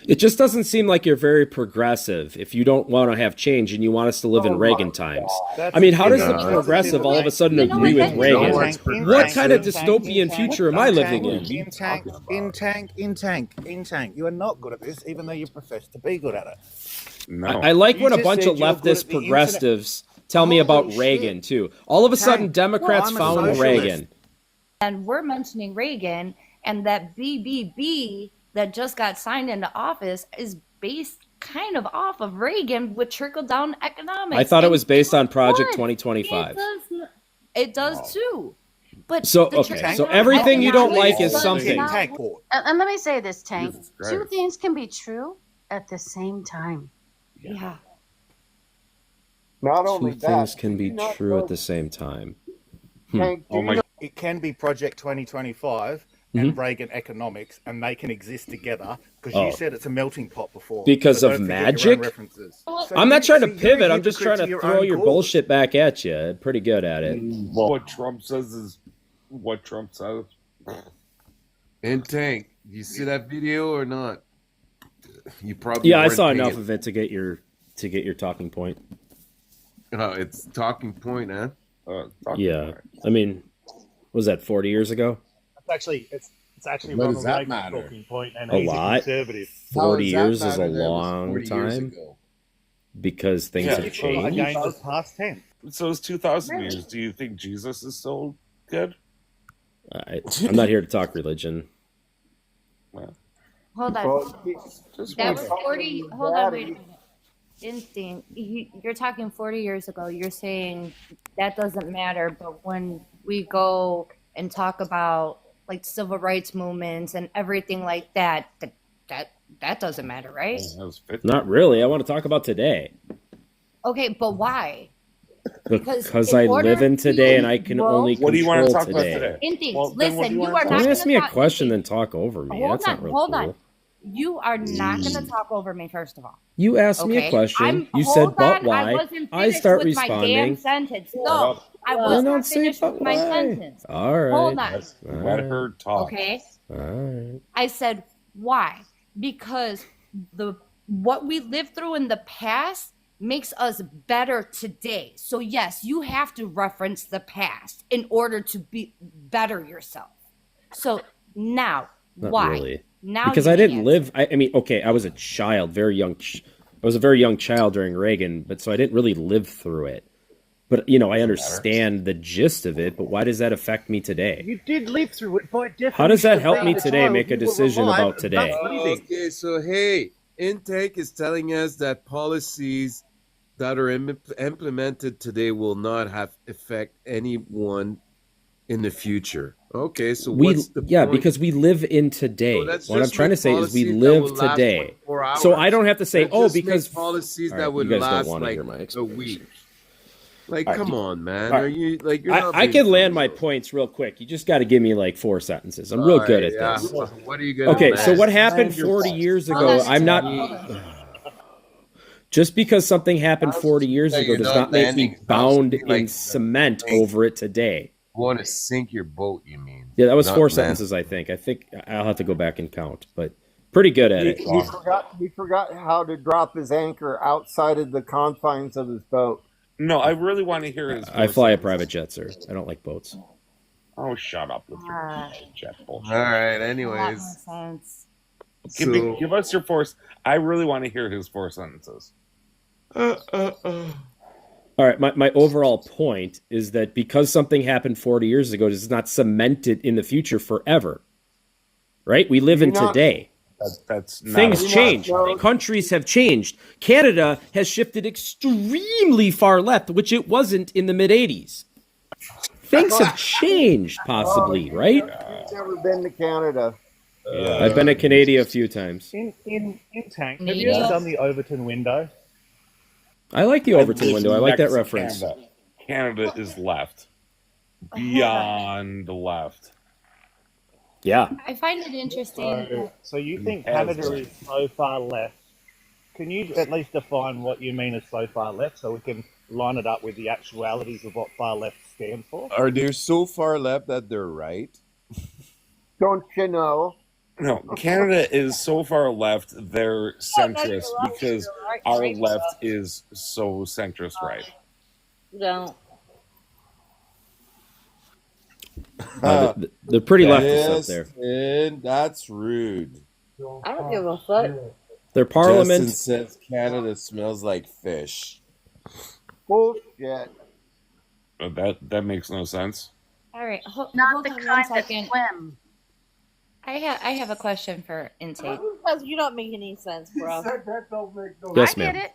It just doesn't seem like you're very progressive if you don't want to have change and you want us to live in Oh my Reagan times. God. I mean, how does the No, progressive all of a sudden You know agree what? with That Reagan? no one's What kind of progressive. dystopian future am I living in? In tank. You are not good at this, even though you profess to be good at it. No. I like You when a just bunch said of you're good at leftist the internet. progressives tell me about Holy Reagan, shit. too. All of a sudden, Tank. Democrats I'm a found socialist. Reagan. And we're mentioning Reagan, and that BBB that just got signed into office is based kind of off of Reagan with trickle-down economics. I thought it And was based on Project would. 2025. It does too. But So, the okay, so trickle-down everything you don't economics like is does something. not Tank. work. And let me say this, Tank. Jesus Two Christ. things can be true at the same time. Yeah. Not Two only things that, can do be you not true know, at the same time. Hank, do Oh you my. know It can be Project 2025 and Reagan economics, and they can exist together because Oh. you said it's a melting pot before. Because so of don't forget your own magic? references. So I'm not trying to you're a pivot. I'm just hypocrite trying to your throw own your cause. bullshit back at you. Pretty good at it. What Trump says is what Trump says. And Tank, you see that video or not? You probably Yeah, I weren't saw paying- enough of it to get your talking point. It's talking point, huh? Yeah, I mean, was that 40 years ago? It's actually What Ronald does that Reagan's matter? talking point, and A he's lot. a conservative. 40 How does years that is a matter that it was long 40 years time ago? because things Yeah. have It's changed. again the past tense. So it's 2,000 years. Do you think Jesus is still good? I'm not here to talk religion. Well, Hold on. well, just That one. was 40. Hold on, wait a minute. Instinct. You're talking 40 years ago. You're saying that doesn't matter, but when we go and talk about like civil rights movements and everything like that, that doesn't matter, right? That was 50. Not really. I want to talk about today Okay, but why? because in I order live in today to and I can grow- only What do you want to control talk about today. today? Instinct. Well, then what Listen, do you you wanna are talk not Don't going ask to me a talk. question then talk over me. Hold That's on, not real hold cool. on. You are not going to talk over me, first of all. You asked me Okay. a question. You hold said, but on, why? I wasn't I finished start with my damn responding. sentence. Shut No, up. I Then was don't not say, finished but with my why? sentence. All right. Hold on. Let her talk. Okay. All right. I said why? Because what we lived through in the past makes us better today. So yes, you have to reference the past in order to better yourself. So now, Not why? really. Now Because you I can didn't answer. live. I mean, okay, I was a child, very young. I was a very young child during Reagan, but so I didn't really live through it. But I understand the gist of it. But why does that affect me today? You did live through it by definition. How does that help of me being a today child. make a You were decision alive, about today? that's living. Okay, so hey, Intake is telling us that policies that are implemented today will not have affect anyone in the future. Okay, so what's the point? Because we live in today. So let's What I'm just trying to make say is we policies that live will last today. 24 So I hours. don't have to say, Let's oh, just make because policies All that right, would you guys don't last want to hear like my a explanation. week. Like, All right, come on, man. all Are right. you like you're not I being can land my funny, points real quick. You just got to give me like 4 sentences. I'm real All good right, at yeah. this. What are you gonna Okay, so land? what happened Land your 40 thoughts. years Hold ago? on, I'm not. hold on. Just because something happened How's 40 it years that ago you're does not not make me landing? bound How's it like in cement thing? over it today. Want to sink your boat? You mean? Yeah, that was Not 4 land. sentences, I think. I think I'll have to go back and count, but pretty good at it. he forgot how to drop his anchor outside of the confines of his boat. No, I really want to hear his. I fly a private jet, sir. I don't like boats. Oh, shut up with your Ah. jet All bullshit. right. That Anyways, makes sense. Give us your force. I really want to hear his 4 sentences. All right, my overall point is that because something happened 40 years ago does not cement it in the future forever. Right? We live in You're not- today. That's not Things a- change. know- Countries have changed. Canada has shifted extremely far left, which it wasn't in the mid 80s. Things have changed, possibly, right? You've never been to Canada. Yeah. I've been to Canada a few times. In Tank, have you ever done the Overton window? I like the Overton window. I like that Next to reference. Canada is left. Beyond left. Yeah. I find it interesting. So you think As Canada well. is so far left? Can you at least define what you mean as so far left, so we can line it up with the actualities of what far left stands for? Are they so far left that they're right? Don't you know? No, Canada is so far left, they're centrist because our left is so centrist right. Don't. They're pretty leftist up there. Justin, that's rude. I don't give a fuck. Their Justin parliament. says Canada smells like fish. Bullshit. That makes no sense. All right, Not hold the on one kind that second. swim. I have a question for intake. You don't make any sense, bro. Yes, I ma'am. get it.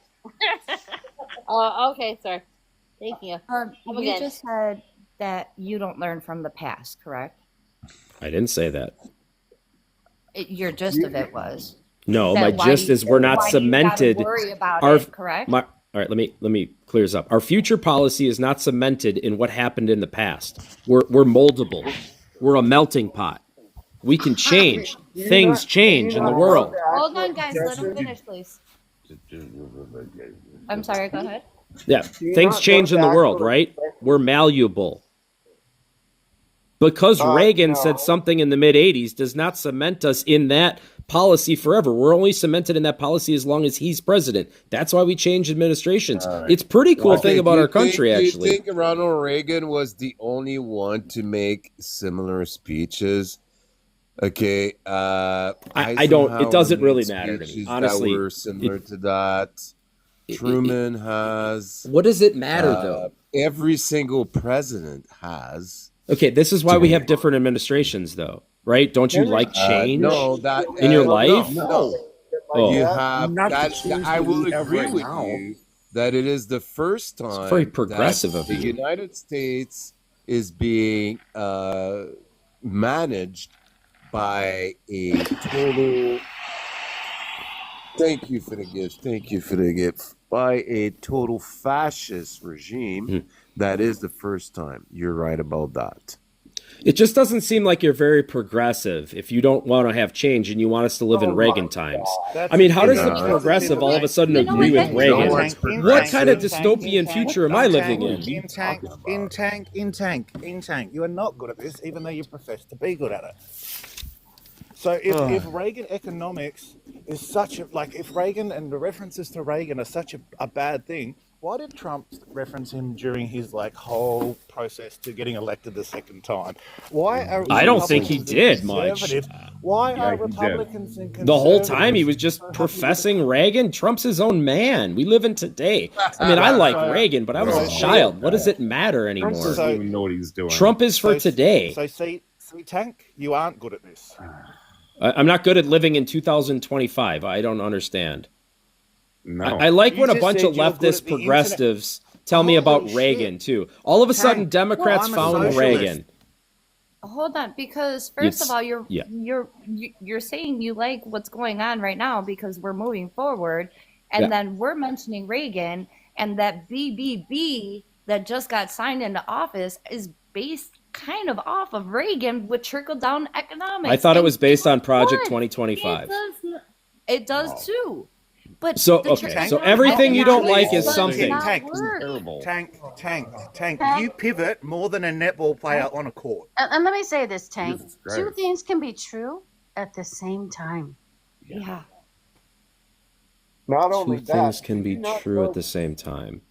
Okay, sorry. Thank you. You again. just said that you don't learn from the past, correct? I didn't say that. Your gist of it was. No, that my why gist you- is we're not why you cemented. gotta worry about Our- it, correct? All right, let me clear this up. Our future policy is not cemented in what happened in the past. We're moldable. We're a melting pot. We can change. Things change in the world. Hold on, guys. Let him finish, please. I'm sorry. Go ahead. Yeah, things change in the world, right? We're malleable. Because Reagan said something in the mid 80s does not cement us in that policy forever. We're only cemented in that policy as long as he's president. That's why we change administrations. It's pretty cool thing about our country, actually. Do you think Ronald Reagan was the only one to make similar speeches? Okay, I don't. It doesn't really matter to me, speeches honestly. That were similar to that. Truman has. What does it matter, though? Every single president has. Okay, this is why we have different administrations, though, right? Don't you like change No, that in your life? No. Oh, You have Not that. the change I that will we have agree right with now. you that it is the first time very progressive that of the you. United States is being managed by a total. Thank you for the gift. Thank you for the gift. By a total fascist regime. That is the first time. You're right about that. it just doesn't seem like you're very progressive if you don't want to have change and you want us to live in Reagan times. I mean, how does a progressive all of a sudden agree with Reagan? What kind of dystopian future am I living in? In tank. You are not good at this, even though you profess to be good at it. So if Reagan economics is such a, like, if Reagan and the references to Reagan are such a bad thing, why did Trump reference him during his whole process to getting elected the second time? Why are I don't think he Republicans did and much. conservatives- Why Yeah, are he did. Republicans and conservatives The whole time he was just professing Reagan. Trump's his own man. We live in today. I mean, I like Reagan, but I was a child. What does it matter Trump anymore? doesn't even know what he's doing. Trump is for today. So see, Tank, you aren't good at this. I'm not good at living in 2025. I don't understand. No. I like You when a just bunch said of you're good leftist at the progressives tell me about Holy Reagan, shit. too. All of a sudden, Tank, Democrats I'm a found socialist. Reagan. Hold on, because first It's- of all, yeah. you're saying you like what's going on right now because we're moving forward, and Yeah. then we're mentioning Reagan, and that BBB that just got signed into office is based kind of off of Reagan with trickle down economics. I thought it And was based on Project what? 2025. It does too. But So, the okay, trickle so down everything you don't economics like is does something. not Tank, work. Terrible. Tank. You pivot more than a netball player on a court. And let me say this, Tank. Jesus Two Christ. things can be true at the same time. Yeah. Not Two only things that, can be do you not true know- at the same time.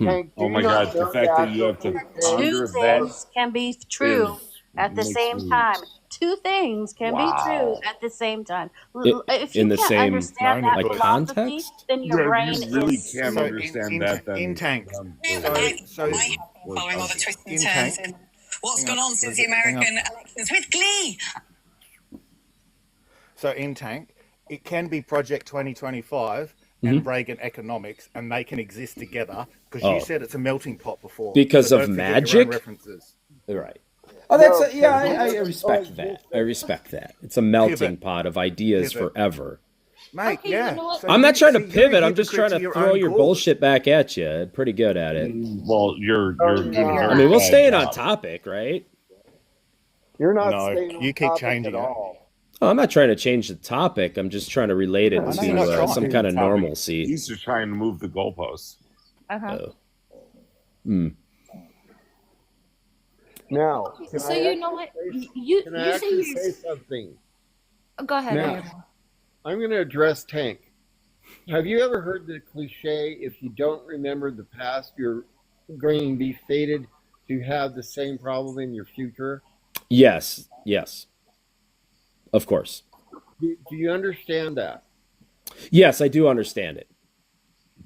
Tank, do Oh you my not God, the know fact that you have to actual ponder Two that things can be true at the makes same me- time. Two things can be true at the same time. If you in the can't same, understand that like, philosophy, context? then your Yeah, brain you really is. can't So understand that. Then in Tank. So Following all the twists and in turns Tank. in what's Hang gone on, on since hang the on. American elections with glee. So in Tank, it can be Project 2025 and Reagan economics, and they can exist together because Oh. you said it's a melting pot before. Because so of don't forget your own magic? references. Right. Oh, that's No, yeah. Tank, I respect that. I respect that. It's a melting Pivot. pot of ideas Pivot. forever. Mate, Okay, you yeah. know what? So I'm not trying to you're a pivot. I'm just hypocrite trying to your throw own your cause. bullshit back at you. Pretty good at it. Well, you're doing I a mean, we'll bad stay on job. topic, right? You're not No, staying on you keep topic changing at it. all. Oh, I'm not trying to change the topic. I'm just trying to relate it I know you're not to trying. some kind of Topic. normalcy. He's just trying to move the goalposts. Uh-huh. Now, can So I you know what? You Can I say actually you're say something? Go ahead. Now, Aaron. I'm going to address Tank. Have you ever heard the cliche, if you don't remember the past, you're going to be fated to have the same problem in your future? Yes. Of course. Do you understand that? Yes, I do understand it.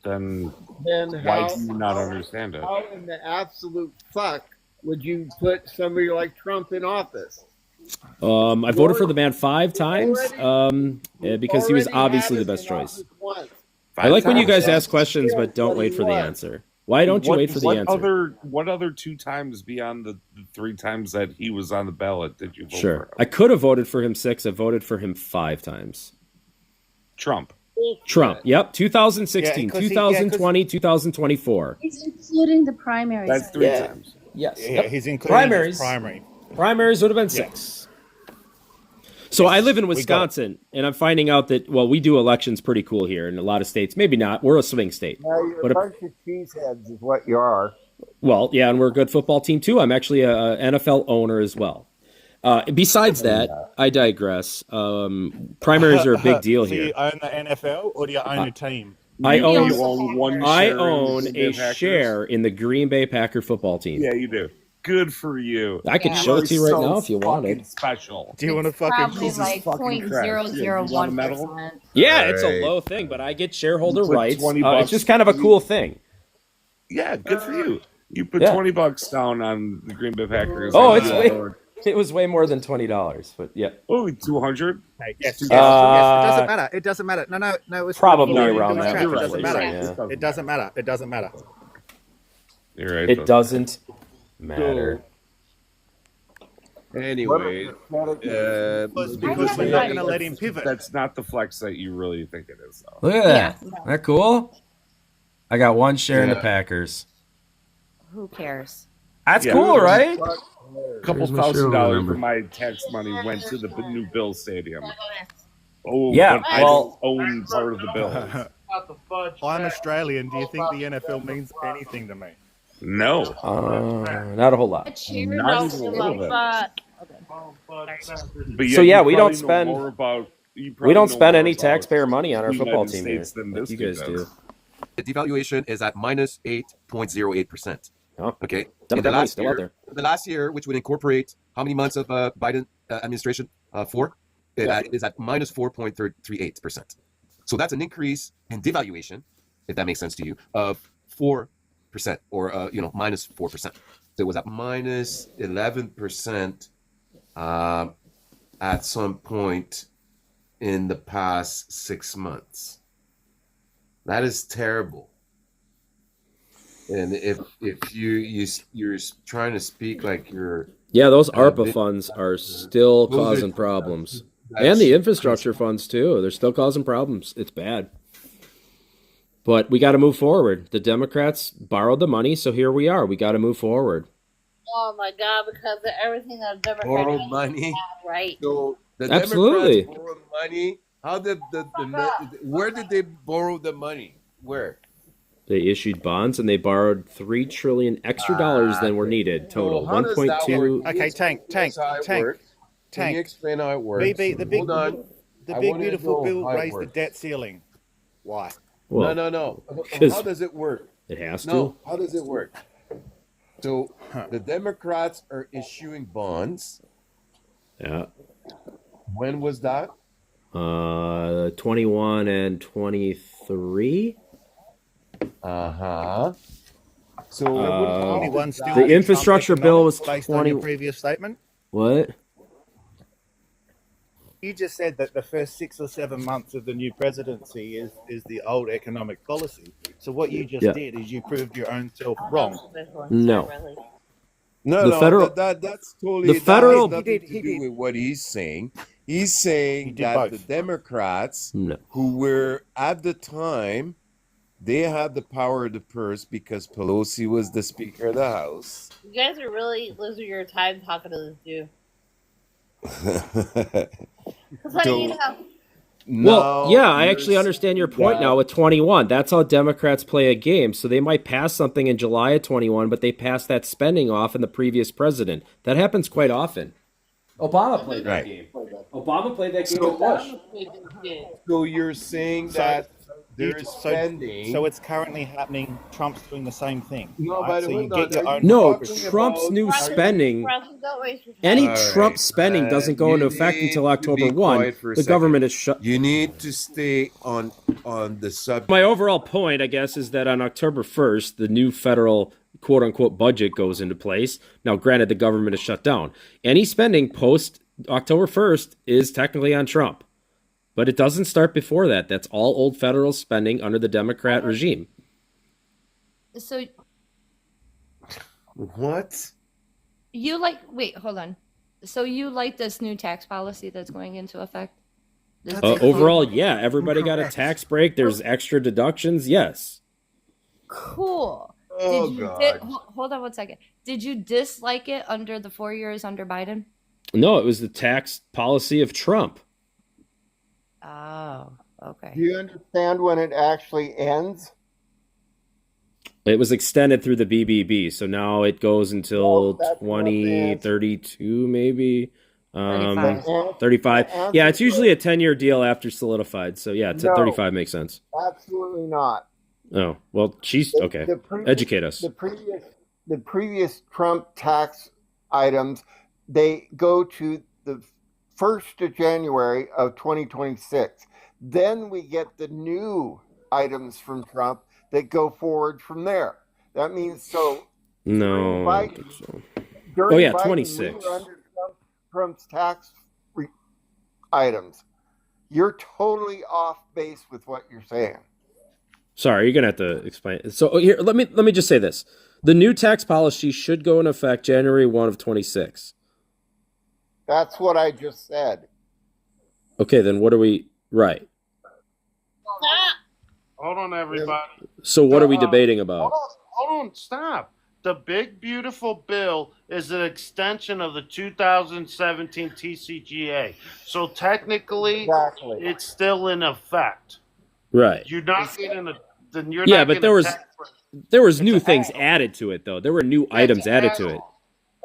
Then How, why do you not understand it? how in the absolute fuck would you put somebody like Trump in office? I voted for the man 5 times because he was obviously the best choice. I like when you guys ask questions but don't wait for the answer. Why don't you wait for the answer? What other 2 times beyond the 3 times that he was on the ballot did you vote Sure. for? I could have voted for him 6. I voted for him 5 times. Trump. Yep. 2016, Yeah, 'cause he- 2020, 2024. It's including the primaries. That's 3 Yeah. times. Yes. Yeah, Yep. he's including Primaries. Primaries would have been 6. So I live in Wisconsin, and I'm finding out that, well, we do elections pretty cool here in a lot of states. Maybe not. We're a swing state. Now, you're But a bunch of cheeseheads is what you are. Well, yeah, and we're a good football team, too. I'm actually a NFL owner as well. Besides that, I digress. Primaries are a big deal So here. you own the NFL or do you own a team? I own You own one I share in own the a Green Bay Packers? share in the Green Bay Packer football team. Yeah, you do. Good for you. I could show it to you right now if you wanted. Fucking special. Do you want to fucking Probably Jesus like fucking Christ. Yeah, you want a medal? 0.001%. Yeah, it's a low thing, but I get shareholder You put rights. 20 It's bucks. just kind of a cool thing. Yeah, good for you. You put Yeah. $20 down on the Green Bay Packers. Oh, and it was way more than $20, but yeah. Oh, 200. Yes, Uh, it doesn't matter. It doesn't matter. No. It's Probably you're around losing that. track. You're It right, doesn't you're matter. right. It doesn't matter. It doesn't matter. You're right. It doesn't matter. Anyway, Because we're not going to let him pivot. That's not the flex that you really think it is, though. Look at that. Isn't that cool? I got 1 share in the Yeah. Packers. Who cares? That's Yeah. cool, right? A couple Here's my $1,000 serial of my tax money went to the new Bill Stadium. Oh, Yeah, but I well- don't own part of the Bills. I'm Australian. Do you think the NFL means anything to me? No. Not a whole lot. Not even a little bit. But So, yeah, you we don't probably know spend- more about- you We probably don't know spend more any about taxpayer money on our the football United team here. States than Like this you guys dude do. does. the devaluation is at minus 8.08%. Oh, Okay. That In the money's last still out year, there. the last year, which would incorporate how many months of Biden administration? 4. It is at minus 4.38%. So that's an increase in devaluation, if that makes sense to you, of 4% or minus 4%. So it was at minus 11% at some point in the past 6 months. That is terrible. And if you're trying to speak like you're Yeah, those Uh, ARPA funds are still those are- causing problems. that's- And the infrastructure funds, too. They're still causing problems. It's bad. But we got to move forward. The Democrats borrowed the money, so here we are. We got to move forward. Oh my God! Because of everything that I've never borrowed had money. right. So the Absolutely. Democrats borrowed money. How did where did they borrow the money? Where? They issued bonds and they borrowed $3 trillion extra dollars than were needed total. So how does that 1.2. work? Okay, Tank. Can you Tank. explain how it works? BB, the big, Hold on. the I big wanna beautiful know bill how it raised the works. debt ceiling. Why? Well, No. 'cause How does it work? it has to. No. How does it work? So the Democrats are issuing bonds. Yeah. When was that? 21 and 23. So Anyone still The infrastructure bill was based on 20. your previous statement? What? You just said that the first 6 or 7 months of the new presidency is the old economic policy. So what you just Yeah. did is you proved your own self wrong. No. No, The federal- that's totally the federal- that has nothing He to do did. with what he's saying. He's He saying did that both. the Democrats, No. who were at the time, they had the power of the purse because Pelosi was the Speaker of the House. You guys are really losing your time talking to this dude. It's like, Don't- you know, Well, yeah, I actually you're- understand your point yeah. now with 21. That's how Democrats play a game. So they might pass something in July of 21, but they pass that spending off in the previous president. That happens quite often. Obama played that Right. game. Obama played that game with Bush. So you're saying that they're spending. So it's currently happening. Trump's doing the same thing. No, right? but So you hold get on. your Are own you No, talking Trump's about- new spending. Don't waste your time. Any All Trump right. spending doesn't go into You effect need until to October be 1. quiet for a The second. government is shut. You need to stay on the subject. My overall point, I guess, is that on October 1st, the new federal quote-unquote budget goes into place. Now, granted, the government is shut down. Any spending post October 1st is technically on Trump. But it doesn't start before that. That's all old federal spending under the Democrat regime. So What? you like? Wait, hold on. So you like this new tax policy that's going into effect? This Overall, yeah, everybody got a tax break. There's extra deductions. Yes. cool. Oh, Did you God. hold on one second? Did you dislike it under the 4 years under Biden? No, it was the tax policy of Trump. Oh, okay. Do you understand when it actually ends? It was extended through the BBB, so now it goes until That's not the 2032, maybe. 35. 35. The Yeah, it's answer- usually a 10-year deal after solidified. So yeah, No. 35 makes sense. Absolutely not. Oh, well, she's okay. The previous- Educate us. The previous Trump tax items, they go to the 1st of January of 2026. Then we get the new items from Trump that go forward from there. That means so No. I don't Biden- think so. during Oh, yeah, Biden, 26. we were under Trump's tax items. You're totally off base with what you're saying. Sorry, you're gonna have to explain it. So here, let me just say this: the new tax policy should go into effect January 1 of 26. That's what I just said. Okay, then what are we? Right. Stop. Hold on, everybody. So what are we debating about? Hold on, stop. The big beautiful bill is an extension of the 2017 TCGA. So technically, Exactly. it's still in effect. Right. You're not getting a. Then you're Yeah, not but getting there a was tax break. there was new things added to it though. There were new items added to it.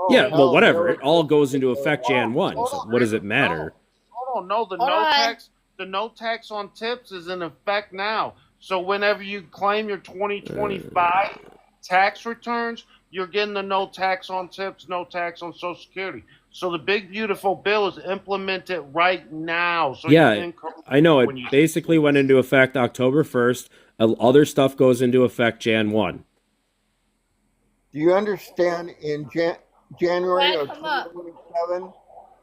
Yeah, well, hell, whatever. there It all goes into effect Jan 1. So what does it matter? Hold on, no, the Hold no on. tax, the no tax on tips is in effect now. So whenever you claim your 2025 tax returns, you're getting the no tax on tips, no tax on Social Security. So the big beautiful bill is implemented right now. So Yeah, you can I know. when It you- basically went into effect October 1st. Other stuff goes into effect Jan 1. Do you understand in January Back of them up.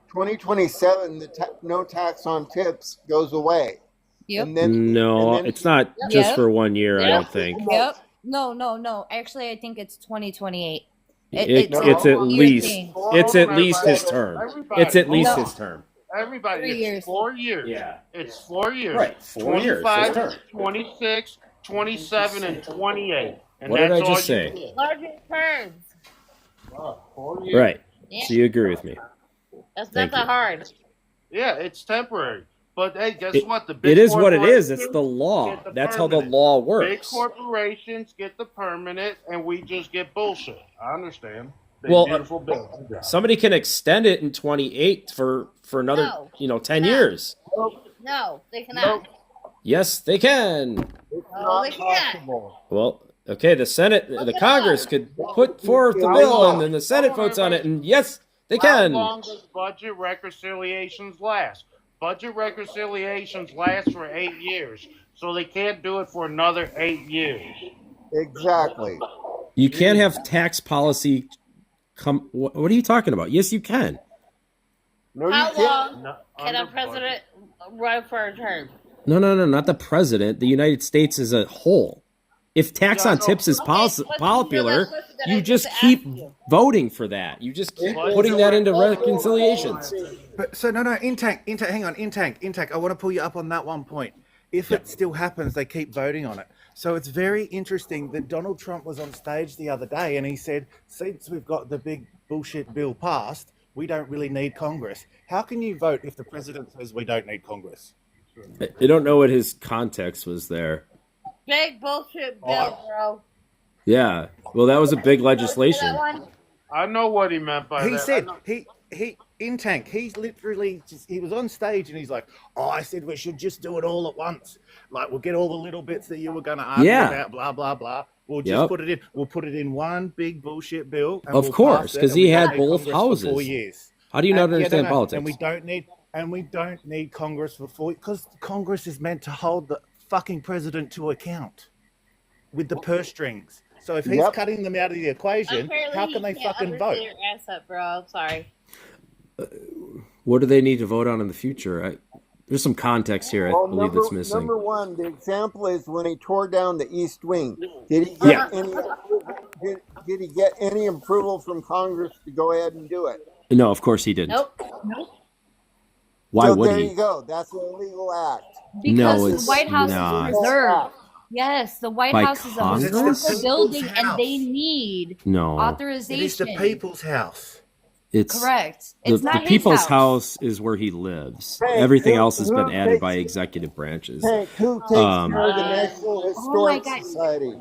2027, the no tax on tips goes away? Yep. And then, No, and then it's not just Yep. for 1 year, I Yep. don't think. Yep. No. Actually, I think it's 2028. It's No, at you're least saying- it's at least his Everybody, term. everybody, It's at least No. his term. Everybody, 3 it's years. 4 years. Yeah. It's 4 years. Right, 4 years, his term. 26, 27, and 28. And What did I that's all just you say? get. Larger terms. Right. Yeah. So you agree with me? That's Thank not that you. hard. Yeah, it's temporary. But hey, guess It- what? The big It is what it is. It's corporations the law. get the That's how the permanent. law Big works. corporations get the permanent, and we just get bullshit. I understand. Big, Well, beautiful bill. Somebody can extend it in 28 for another, No. 10 No. years. No, they cannot. Yes, they can. it's Oh, not they can't. possible. Well, okay, the Senate, Look the it Congress up. could put forth the How bill long? and then the Senate Hold on, votes on it, everybody. and yes, they How can. long does budget reconciliations last? Budget reconciliations last for 8 years, so they can't do it for another 8 years. Exactly. You can't have tax policy come. What are you talking about? Yes, you can. No, you How can't. long No, can a under president run for a term? No, not the president. The United States as a whole. If tax Yeah, I on know. tips is Okay, what's the popular, last question that I you just just keep asked you? voting for that. You just keep What? putting that into reconciliations. But so no, in tank. Hang on, in tank. I want to pull you up on that one point. If it still happens, they keep voting on it. So it's very interesting that Donald Trump was on stage the other day and he said, since we've got the big bullshit bill passed, we don't really need Congress. How can you vote if the president says we don't need Congress? I don't know what his context was there. Big bullshit bill, bro. Yeah. Well, that was a big legislation. That one? I know what he meant by He that. said I know- in tank. He's literally he was on stage and he's like, "Oh, I said we should just do it all at once. Like we'll get all the little bits that you were going to argue about, blah blah blah. We'll just put it in. We'll put it in one big bullshit bill. And of course, because he had both houses. For 4 years. How do you not understand politics? And we don't need Congress for 4 because Congress is meant to hold the fucking president to account with the purse strings. So if he's cutting them out of the equation, how can they fucking vote? Your ass up, bro. I'm sorry. What do they need to vote on in the future? There's some context here, I believe, that's missing. Number one, the example is when he tore down the East Wing. Did he get did he get any approval from Congress to go ahead and do it? No, of course he didn't. Nope. Why would there he? You go. That's an illegal act. Because the White House is reserved. Yes, the White House is a reserved building, and they need authorization. It is the people's house. It's correct. It's not the people's his house is where he lives. Everything else has been added by executive branches. Who takes care of the National Historic Society?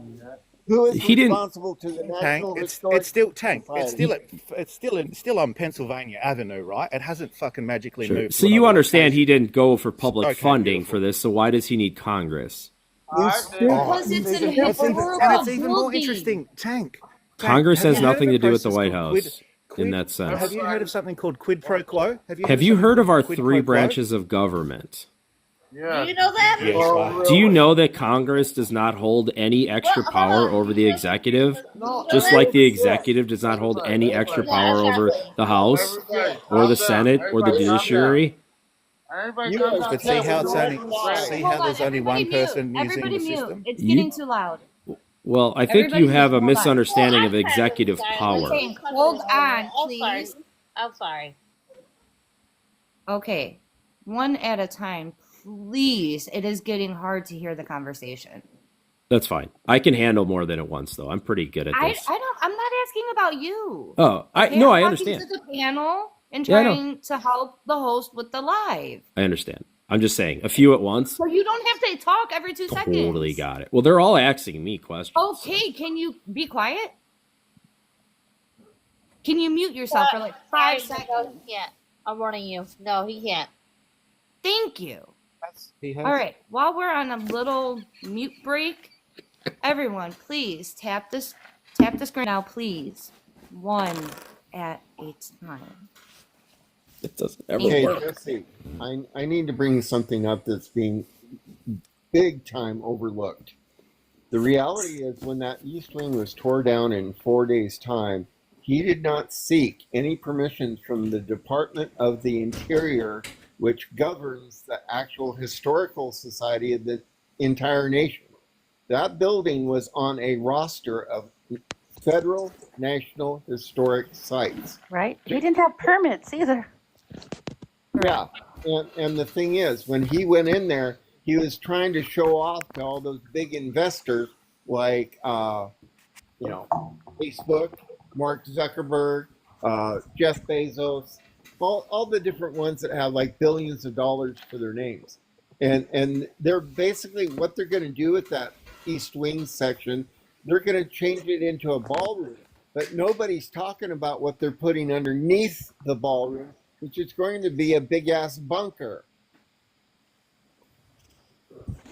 Who is responsible to the National Historic Society? It's still on Pennsylvania Avenue, right? It hasn't fucking magically moved. So you understand he didn't go for public funding for this. So why does he need Congress? Because it's an historical and it's even more interesting. Tank. Congress has nothing to do with the White House. In that sense. Have you heard of something called quid pro quo? Have you heard of our three branches of government? Yeah. Do you know that? Yes. Do you know that Congress does not hold any extra power over the executive? Just like the executive does not hold any extra power over the House or the Senate or the judiciary? But see how there's only one person using the system? It's getting too loud. Well, I think you have a misunderstanding of executive power. Okay, hold on, please. I'm sorry. Okay, one at a time, please. It is getting hard to hear the conversation. That's fine. I can handle more than at once, though. I'm pretty good at this. I'm not asking about you. Oh, I understand. To the panel and trying to help the host with the live. I understand. I'm just saying, a few at once. So you don't have to talk every 2 seconds. Totally got it. Well, they're all asking me questions. Okay, can you be quiet? Can you mute yourself for like 5 seconds? No, he can't. I'm warning you. No, he can't. Thank you. All right, while we're on a little mute break, everyone, please tap the screen now, please. One at a time. It doesn't ever work. Jesse, I need to bring something up that's being big time overlooked. The reality is when that East Wing was tore down in 4 days' time, he did not seek any permissions from the Department of the Interior, which governs the actual historical society of the entire nation. That building was on a roster of federal national historic sites. Right. He didn't have permits either. Yeah. And the thing is, when he went in there, he was trying to show off to all those big investors like, Facebook, Mark Zuckerberg, Jeff Bezos, all the different ones that have like billions of dollars for their names. And they're basically what they're going to do with that East Wing section, they're going to change it into a ballroom. But nobody's talking about what they're putting underneath the ballroom, which is going to be a big ass bunker.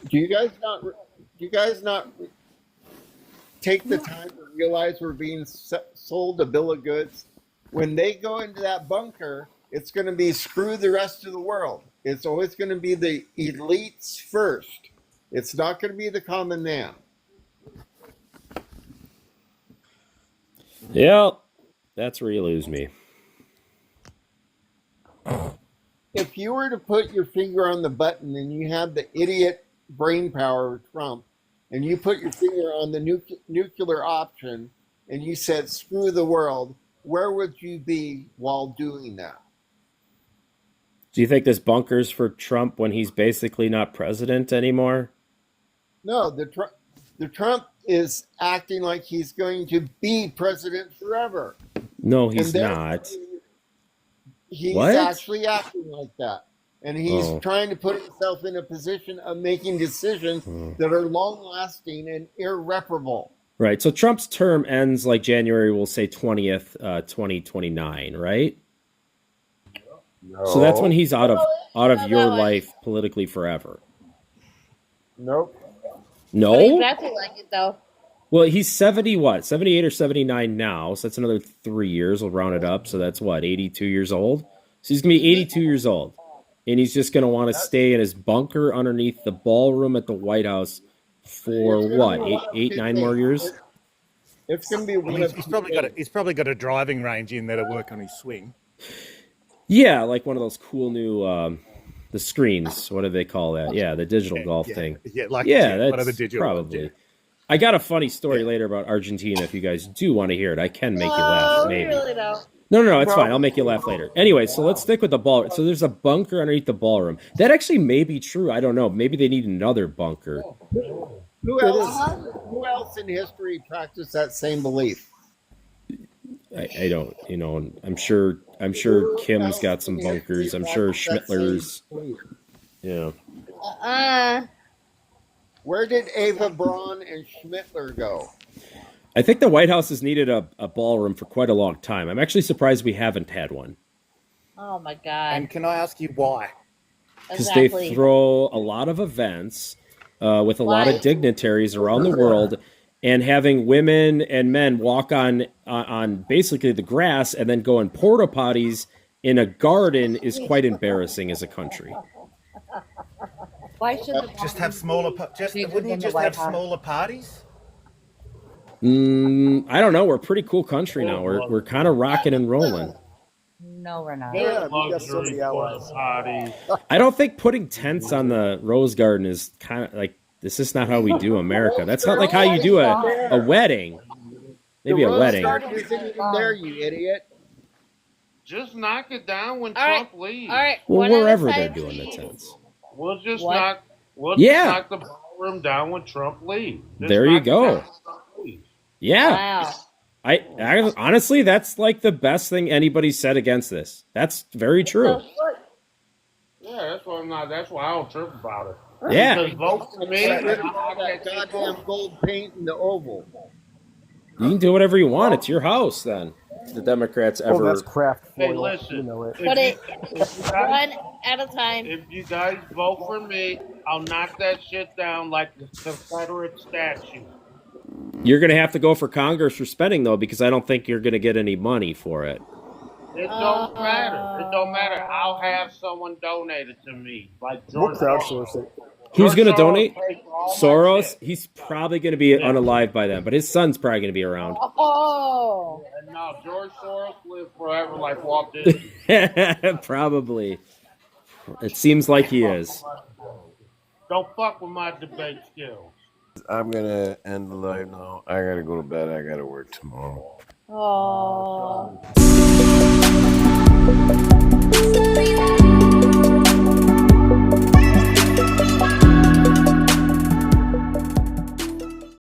Do you guys not take the time to realize we're being sold a bill of goods? When they go into that bunker, it's going to be screw the rest of the world. It's always going to be the elites first. It's not going to be the common man. Yeah, that's where you lose me. If you were to put your finger on the button and you had the idiot brain power of Trump, and you put your finger on the nuclear option, and you said, screw the world, where would you be while doing that? Do you think this bunker's for Trump when he's basically not president anymore? No, the Trump is acting like he's going to be president forever. No, he's not. He's actually acting like that. And he's trying to put himself in a position of making decisions that are long-lasting and irreparable. Right. So Trump's term ends like January, we'll say 20th, 2029, right? So that's when No. he's out of Not your that one. life politically forever. Nope. But No? exactly like it though. Well, he's 70 what? 78 or 79 now. So that's another 3 years. We'll round it up. So that's what? 82 years old. So he's going to be 82 years old. And he's just going to want to stay in his bunker underneath the ballroom at the White House for what? Eight, 9 more years? It's going to be one of He's probably got a driving range in there to work on his swing. Yeah, like one of those cool new the screens. What do they call that? Yeah, the digital golf thing. Yeah, that's one of the digital probably. ones, I got a funny story later about Argentina. If you guys do want to hear it, I can make you laugh. Maybe. Really don't. No, it's fine. I'll make you laugh later. Anyway, so let's stick with the ball. So there's a bunker underneath the ballroom. That actually may be true. I don't know. Maybe they need another bunker. Who else in history practiced that same belief? I don't. I'm sure Kim's got some bunkers. I'm sure Schmittler's. Yeah. Where did Ava Braun and Schmittler go? I think the White House has needed a ballroom for quite a long time. I'm actually surprised we haven't had one. Oh my god. And can I ask you why? Because they throw a lot of events with a lot of dignitaries around the world, and having women and men walk on basically the grass and then go in porta potties in a garden is quite embarrassing as a country. Why should the Just have smaller? Wouldn't you just have smaller parties? I don't know. We're a pretty cool country now. We're kind of rocking and rolling. No, we're not. Yeah, we got so many allies. I don't think putting tents on the Rose Garden is kind of like, this is not how we do America. That's not like how you do a wedding. Maybe a wedding. Isn't even there, you idiot. Just knock it down when All right. Trump leaves. All right. Well, one at a wherever they're time, doing the please. tents. We'll just What? knock Yeah. knock the ballroom down when Trump leaves. Just There you knock it go. down when Trump leaves. Yeah. Wow. I honestly, that's like the best thing anybody said against this. That's very true. Yeah, that's why I don't trip about it. Yeah. Because vote for me. Get and rid of I'll all knock that that shit goddamn down. gold paint in the oval. You can do whatever you want. It's your house then. The Democrats ever. craft Hey, foil. listen. You know it. Put it If you guys, one at a time. if you guys vote for me, I'll knock that shit down like the Confederate statue. You're going to have to go for Congress for spending, though, because I don't think you're going to get any money for it. It don't matter. It don't matter. I'll have someone donate it to me, like We'll George crowdsource Soros. it. Who's going to Soros donate? pays for all my Soros? shit. He's probably going to be unalive by then, but his son's probably going to be around. Oh. And now George Soros live forever like Walt Disney. Probably. It seems like he is. Don't fuck with my debate skills. I'm gonna end the live now. I gotta go to bed. I gotta work tomorrow. Oh.